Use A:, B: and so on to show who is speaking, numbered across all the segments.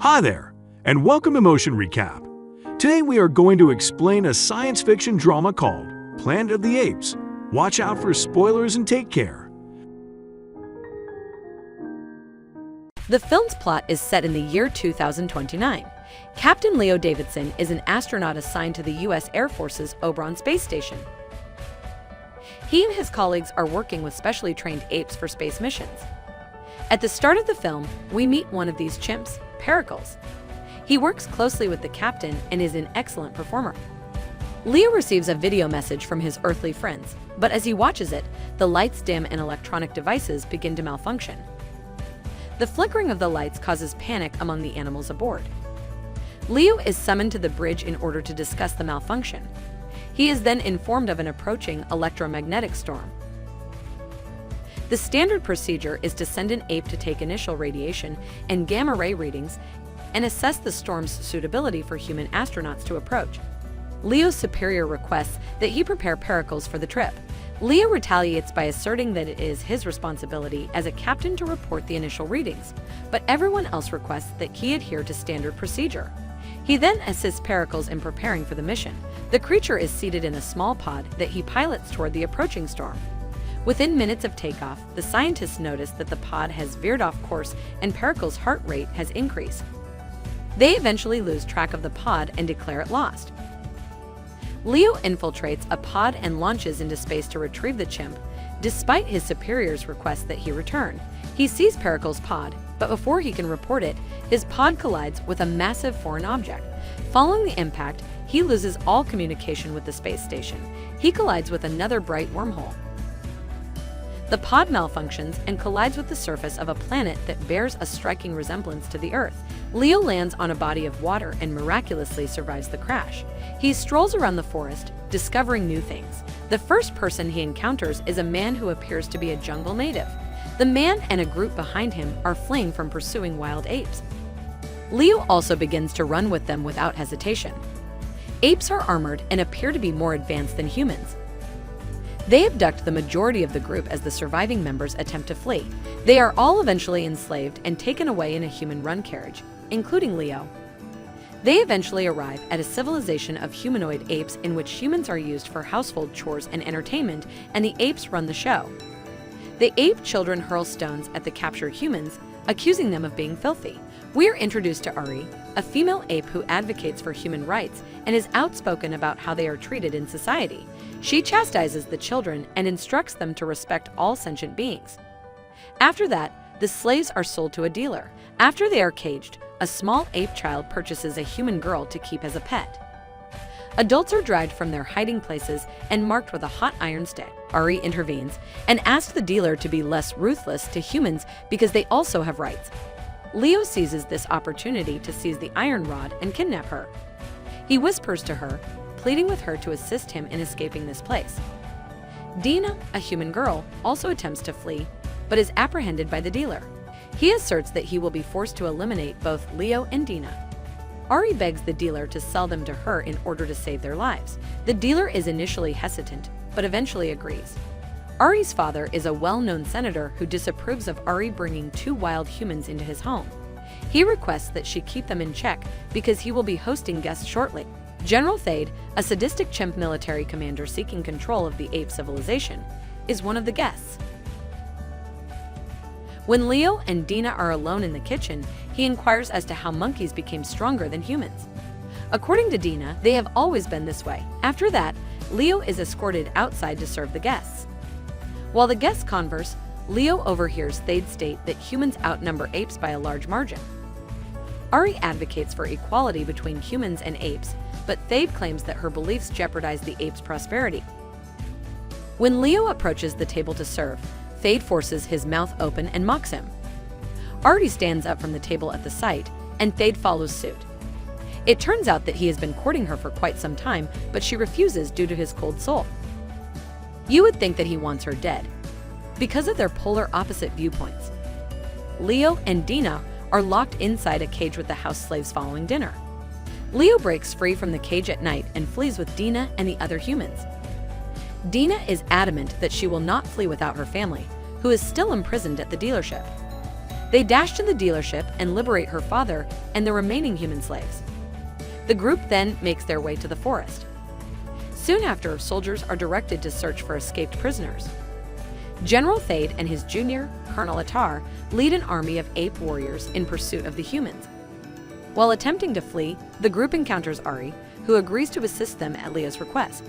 A: Hi there, and welcome to Motion Recap. Today we are going to explain a science fiction drama called Planet of the Apes. Watch out for spoilers and take care.
B: The film's plot is set in the year 2029. Captain Leo Davidson is an astronaut assigned to the U.S. Air Force's Oberon space station. He and his colleagues are working with specially trained apes for space missions. At the start of the film, we meet one of these chimps, Pericles. He works closely with the captain and is an excellent performer. Leo receives a video message from his earthly friends, but as he watches it, the lights dim and electronic devices begin to malfunction. The flickering of the lights causes panic among the animals aboard. Leo is summoned to the bridge in order to discuss the malfunction. He is then informed of an approaching electromagnetic storm. The standard procedure is to send an ape to take initial radiation and gamma ray readings and assess the storm's suitability for human astronauts to approach. Leo's superior requests that he prepare Pericles for the trip. Leo retaliates by asserting that it is his responsibility as a captain to report the initial readings, but everyone else requests that he adhere to standard procedure. He then assists Pericles in preparing for the mission. The creature is seated in a small pod that he pilots toward the approaching storm. Within minutes of takeoff, the scientists notice that the pod has veered off course and Pericles' heart rate has increased. They eventually lose track of the pod and declare it lost. Leo infiltrates a pod and launches into space to retrieve the chimp. Despite his superior's request that he return, he sees Pericles' pod, but before he can report it, his pod collides with a massive foreign object. Following the impact, he loses all communication with the space station. He collides with another bright wormhole. The pod malfunctions and collides with the surface of a planet that bears a striking resemblance to the Earth. Leo lands on a body of water and miraculously survives the crash. He strolls around the forest, discovering new things. The first person he encounters is a man who appears to be a jungle native. The man and a group behind him are fleeing from pursuing wild apes. Leo also begins to run with them without hesitation. Apes are armored and appear to be more advanced than humans. They abduct the majority of the group as the surviving members attempt to flee. They are all eventually enslaved and taken away in a human-run carriage, including Leo. They eventually arrive at a civilization of humanoid apes in which humans are used for household chores and entertainment, and the apes run the show. The ape children hurl stones at the captured humans, accusing them of being filthy. We are introduced to Ari, a female ape who advocates for human rights and is outspoken about how they are treated in society. She chastises the children and instructs them to respect all sentient beings. After that, the slaves are sold to a dealer. After they are caged, a small ape child purchases a human girl to keep as a pet. Adults are dragged from their hiding places and marked with a hot iron stick. Ari intervenes and asks the dealer to be less ruthless to humans because they also have rights. Leo seizes this opportunity to seize the iron rod and kidnap her. He whispers to her, pleading with her to assist him in escaping this place. Dina, a human girl, also attempts to flee, but is apprehended by the dealer. He asserts that he will be forced to eliminate both Leo and Dina. Ari begs the dealer to sell them to her in order to save their lives. The dealer is initially hesitant, but eventually agrees. Ari's father is a well-known senator who disapproves of Ari bringing two wild humans into his home. He requests that she keep them in check because he will be hosting guests shortly. General Thade, a sadistic chimp military commander seeking control of the ape civilization, is one of the guests. When Leo and Dina are alone in the kitchen, he inquires as to how monkeys became stronger than humans. According to Dina, they have always been this way. After that, Leo is escorted outside to serve the guests. While the guests converse, Leo overhears Thade state that humans outnumber apes by a large margin. Ari advocates for equality between humans and apes, but Thade claims that her beliefs jeopardize the apes' prosperity. When Leo approaches the table to serve, Thade forces his mouth open and mocks him. Ari stands up from the table at the sight, and Thade follows suit. It turns out that he has been courting her for quite some time, but she refuses due to his cold soul. You would think that he wants her dead, because of their polar opposite viewpoints. Leo and Dina are locked inside a cage with the house slaves following dinner. Leo breaks free from the cage at night and flees with Dina and the other humans. Dina is adamant that she will not flee without her family, who is still imprisoned at the dealership. They dash to the dealership and liberate her father and the remaining human slaves. The group then makes their way to the forest. Soon after, soldiers are directed to search for escaped prisoners. General Thade and his junior, Colonel Attar, lead an army of ape warriors in pursuit of the humans. While attempting to flee, the group encounters Ari, who agrees to assist them at Leo's request.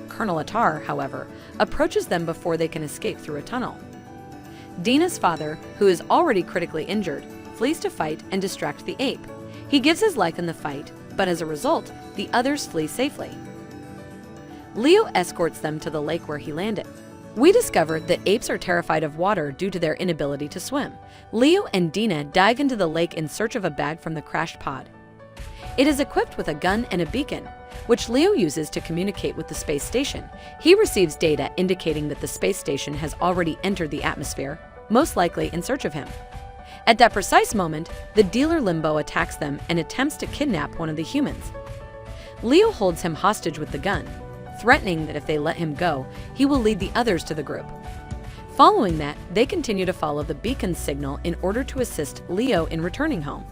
B: Colonel Attar, however, approaches them before they can escape through a tunnel. Dina's father, who is already critically injured, flees to fight and distract the ape. He gives his life in the fight, but as a result, the others flee safely. Leo escorts them to the lake where he landed. We discovered that apes are terrified of water due to their inability to swim. Leo and Dina dive into the lake in search of a bag from the crashed pod. It is equipped with a gun and a beacon, which Leo uses to communicate with the space station. He receives data indicating that the space station has already entered the atmosphere, most likely in search of him. At that precise moment, the dealer Limbo attacks them and attempts to kidnap one of the humans. Leo holds him hostage with the gun, threatening that if they let him go, he will lead the others to the group. Following that, they continue to follow the beacon's signal in order to assist Leo in returning home.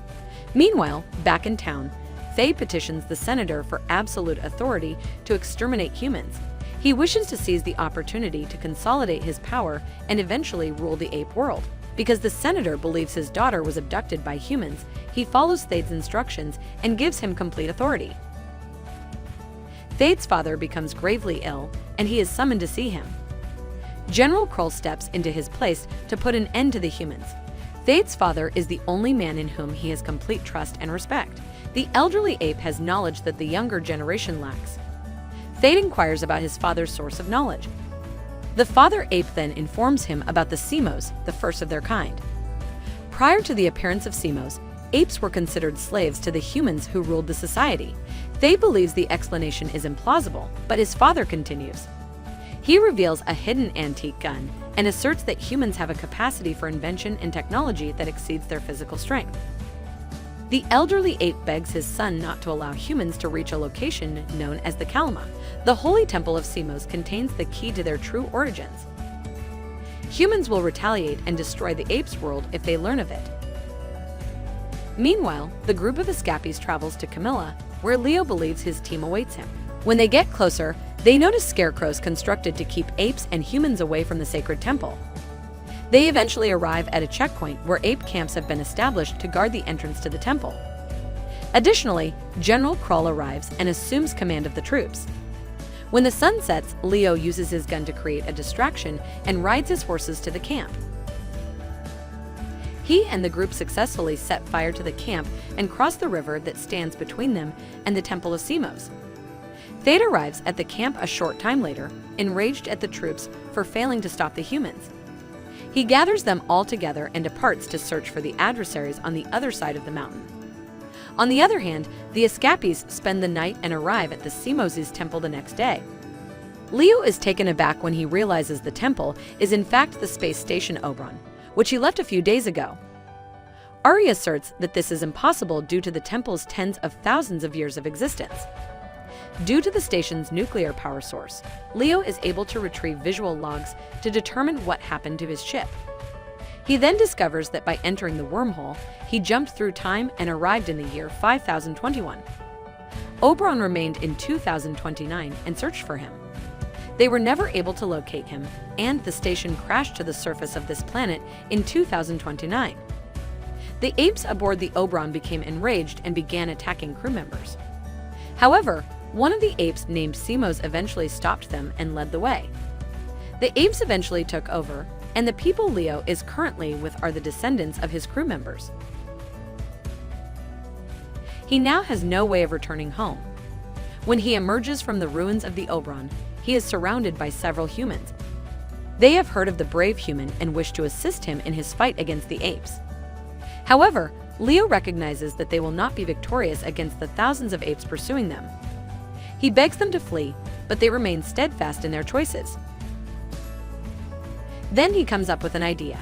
B: Meanwhile, back in town, Faye petitions the senator for absolute authority to exterminate humans. He wishes to seize the opportunity to consolidate his power and eventually rule the ape world. Because the senator believes his daughter was abducted by humans, he follows Thade's instructions and gives him complete authority. Thade's father becomes gravely ill, and he is summoned to see him. General Krull steps into his place to put an end to the humans. Thade's father is the only man in whom he has complete trust and respect. The elderly ape has knowledge that the younger generation lacks. Thade inquires about his father's source of knowledge. The father ape then informs him about the Simos, the first of their kind. Prior to the appearance of Simos, apes were considered slaves to the humans who ruled the society. Thade believes the explanation is implausible, but his father continues. He reveals a hidden antique gun and asserts that humans have a capacity for invention and technology that exceeds their physical strength. The elderly ape begs his son not to allow humans to reach a location known as the Kalma. The holy temple of Simos contains the key to their true origins. Humans will retaliate and destroy the apes' world if they learn of it. Meanwhile, the group of escapees travels to Camilla, where Leo believes his team awaits him. When they get closer, they notice scarecrows constructed to keep apes and humans away from the sacred temple. They eventually arrive at a checkpoint where ape camps have been established to guard the entrance to the temple. Additionally, General Krull arrives and assumes command of the troops. When the sun sets, Leo uses his gun to create a distraction and rides his horses to the camp. He and the group successfully set fire to the camp and cross the river that stands between them and the Temple of Simos. Thade arrives at the camp a short time later, enraged at the troops for failing to stop the humans. He gathers them all together and departs to search for the adversaries on the other side of the mountain. On the other hand, the escapees spend the night and arrive at the Simos' temple the next day. Leo is taken aback when he realizes the temple is in fact the space station Oberon, which he left a few days ago. Ari asserts that this is impossible due to the temple's tens of thousands of years of existence. Due to the station's nuclear power source, Leo is able to retrieve visual logs to determine what happened to his ship. He then discovers that by entering the wormhole, he jumped through time and arrived in the year 5021. Oberon remained in 2029 and searched for him. They were never able to locate him, and the station crashed to the surface of this planet in 2029. The apes aboard the Oberon became enraged and began attacking crew members. However, one of the apes named Simos eventually stopped them and led the way. The apes eventually took over, and the people Leo is currently with are the descendants of his crew members. He now has no way of returning home. When he emerges from the ruins of the Oberon, he is surrounded by several humans. They have heard of the brave human and wish to assist him in his fight against the apes. However, Leo recognizes that they will not be victorious against the thousands of apes pursuing them. He begs them to flee, but they remain steadfast in their choices. Then he comes up with an idea.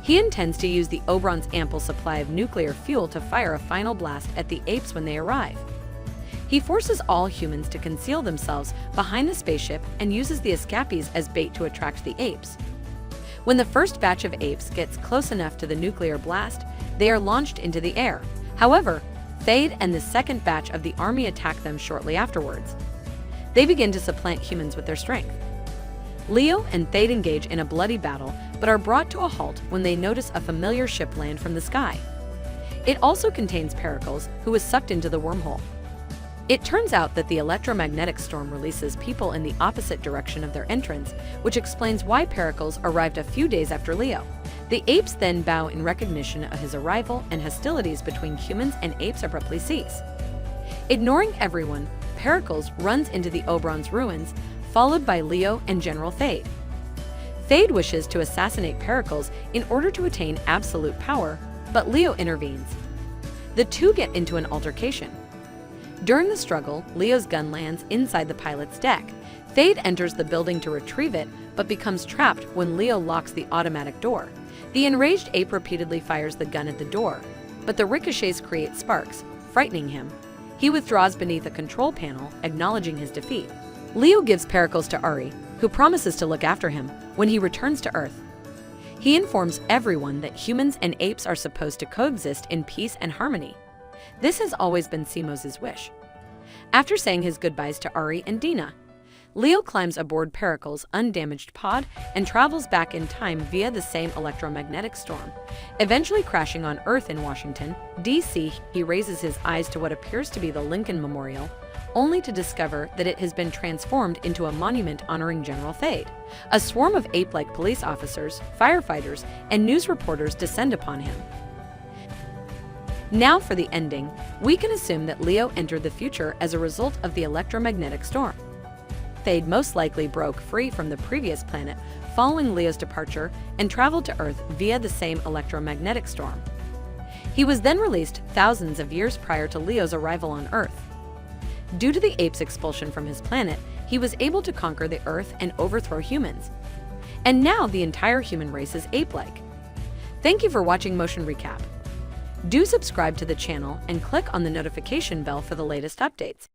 B: He intends to use the Oberon's ample supply of nuclear fuel to fire a final blast at the apes when they arrive. He forces all humans to conceal themselves behind the spaceship and uses the escapees as bait to attract the apes. When the first batch of apes gets close enough to the nuclear blast, they are launched into the air. However, Thade and the second batch of the army attack them shortly afterwards. They begin to supplant humans with their strength. Leo and Thade engage in a bloody battle, but are brought to a halt when they notice a familiar ship land from the sky. It also contains Pericles, who was sucked into the wormhole. It turns out that the electromagnetic storm releases people in the opposite direction of their entrance, which explains why Pericles arrived a few days after Leo. The apes then bow in recognition of his arrival, and hostilities between humans and apes abruptly cease. Ignoring everyone, Pericles runs into the Oberon's ruins, followed by Leo and General Thade. Thade wishes to assassinate Pericles in order to attain absolute power, but Leo intervenes. The two get into an altercation. During the struggle, Leo's gun lands inside the pilot's deck. Thade enters the building to retrieve it, but becomes trapped when Leo locks the automatic door. The enraged ape repeatedly fires the gun at the door, but the ricochets create sparks, frightening him. He withdraws beneath a control panel, acknowledging his defeat. Leo gives Pericles to Ari, who promises to look after him when he returns to Earth. He informs everyone that humans and apes are supposed to coexist in peace and harmony. This has always been Simos's wish. After saying his goodbyes to Ari and Dina, Leo climbs aboard Pericles' undamaged pod and travels back in time via the same electromagnetic storm. Eventually crashing on Earth in Washington, D.C., he raises his eyes to what appears to be the Lincoln Memorial, only to discover that it has been transformed into a monument honoring General Thade. A swarm of ape-like police officers, firefighters, and news reporters descend upon him. Now for the ending, we can assume that Leo entered the future as a result of the electromagnetic storm. Thade most likely broke free from the previous planet following Leo's departure and traveled to Earth via the same electromagnetic storm. He was then released thousands of years prior to Leo's arrival on Earth. Due to the ape's expulsion from his planet, he was able to conquer the Earth and overthrow humans. And now the entire human race is ape-like. Thank you for watching Motion Recap. Do subscribe to the channel and click on the notification bell for the latest updates.